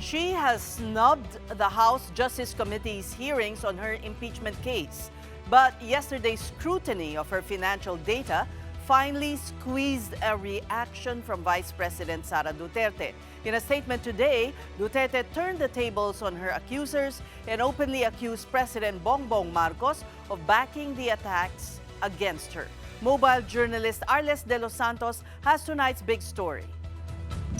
She has snubbed the House Justice Committee's hearings on her impeachment case. But yesterday's scrutiny of her financial data finally squeezed a reaction from Vice President Sara Duterte. In a statement today, Duterte turned the tables on her accusers and openly accused President Bongbong Marcos of backing the attacks against her. Mobile journalist Arles de los Santos has tonight's big story.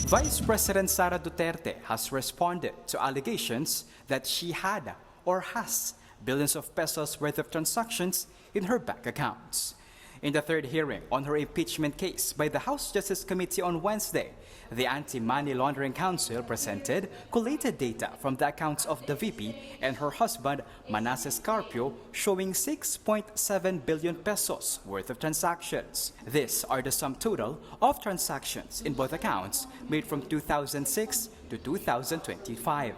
Vice President Sara Duterte has responded to allegations that she had or has billions of pesos worth of transactions in her bank accounts. In the third hearing on her impeachment case by the House Justice Committee on Wednesday, the Anti-Money Laundering Council presented collated data from the accounts of the VP and her husband Manasseh Carpio showing 6.7 billion pesos worth of transactions. These are the sum total of transactions in both accounts made from 2006 to 2025.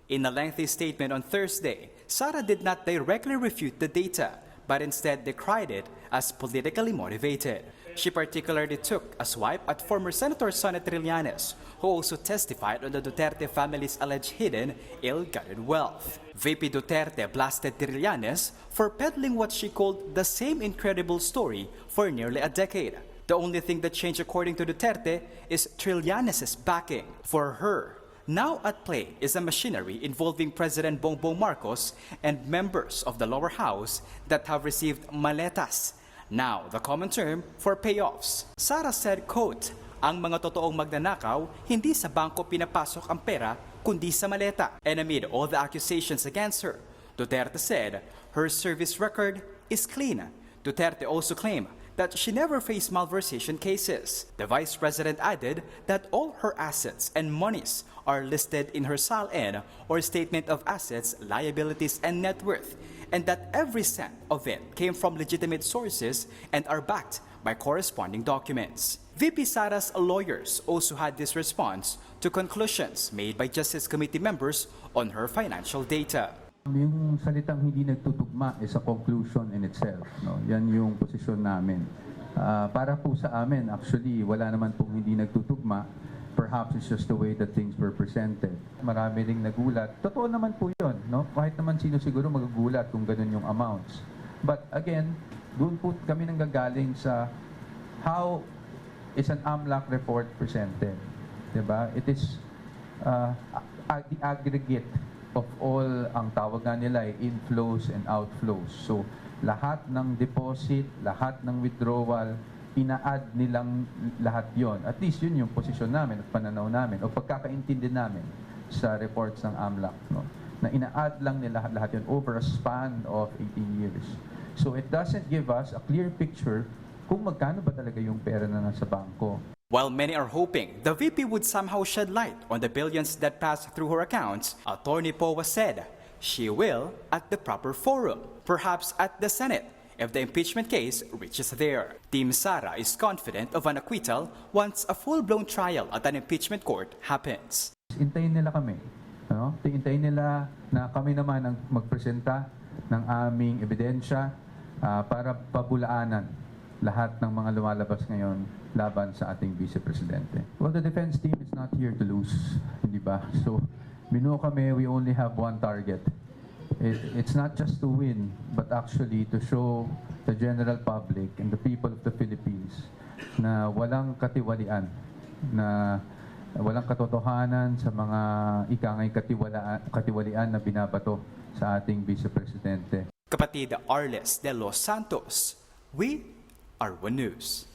In a lengthy statement on Thursday, Sara did not directly refute the data, but instead decried it as politically motivated. She particularly took a swipe at former Senator Sonny Trillanes, who also testified on the Duterte family's alleged hidden, ill-gotten wealth. VP Duterte blasted Trillanes for peddling what she called the same incredible story for nearly a decade. The only thing that changed, according to Duterte, is Trillanes' backing. For her, now at play is a machinery involving President Bongbong Marcos and members of the lower house that have received maletas, now the common term for payoffs. Sara said, quote, "Ang mga totoong magnanakaw, hindi sa bangko pinapasok ang pera, kundi sa maleta." And amid all the accusations against her, Duterte said her service record is clean. Duterte also claimed that she never faced malversation cases. The Vice President added that all her assets and monies are listed in her SALN or Statement of Assets, Liabilities, and Net Worth, and that every cent of it came from legitimate sources and are backed by corresponding documents. VP Sara's lawyers also had this response to conclusions made by Justice Committee members on her financial data. Yung salitang hindi nagtutugma is a conclusion in itself. No? Yan yung posisyon namin. Para po sa amin, actually, wala naman pong hindi nagtutugma. Perhaps it's just the way that things were presented. Marami ring nagulat. Totoo naman po yun. No? Kahit naman sino siguro magagulat kung ganun yung amounts. But again, doon po kami nanggagaling sa how is an AMLAC report presented. Diba? It is the aggregate of all, ang tawag nga nila ay inflows and outflows. So, lahat ng deposit, lahat ng withdrawal, ina-add nilang lahat yon. At least yun yung posisyon namin at pananaw namin o pagkakaintindi namin sa reports ng AMLAC. No? Na ina-add lang nila lahat yun over a span of 18 years. So, it doesn't give us a clear picture kung magkano ba talaga yung pera na nasa bangko. While many are hoping the VP would somehow shed light on the billions that passed through her accounts, Attorney Powa said she will at the proper forum, perhaps at the Senate, if the impeachment case reaches there. Team Sara is confident of an acquittal once a full-blown trial at an impeachment court happens. Hintayin nila kami. No? Hintayin nila na kami naman ang magpresenta ng aming ebidensya para pabulaanan lahat ng mga lumalabas ngayon laban sa ating Vice Presidente. Well, the defense team is not here to lose, hindi ba? So, binuo kami, we only have one target. It's not just to win, but actually to show the general public and the people of the Philippines na walang katiwalian, na walang katotohanan sa mga ikangay katiwalian na binabato sa ating Vice Presidente. Kapatid Arles de los Santos, we are One News.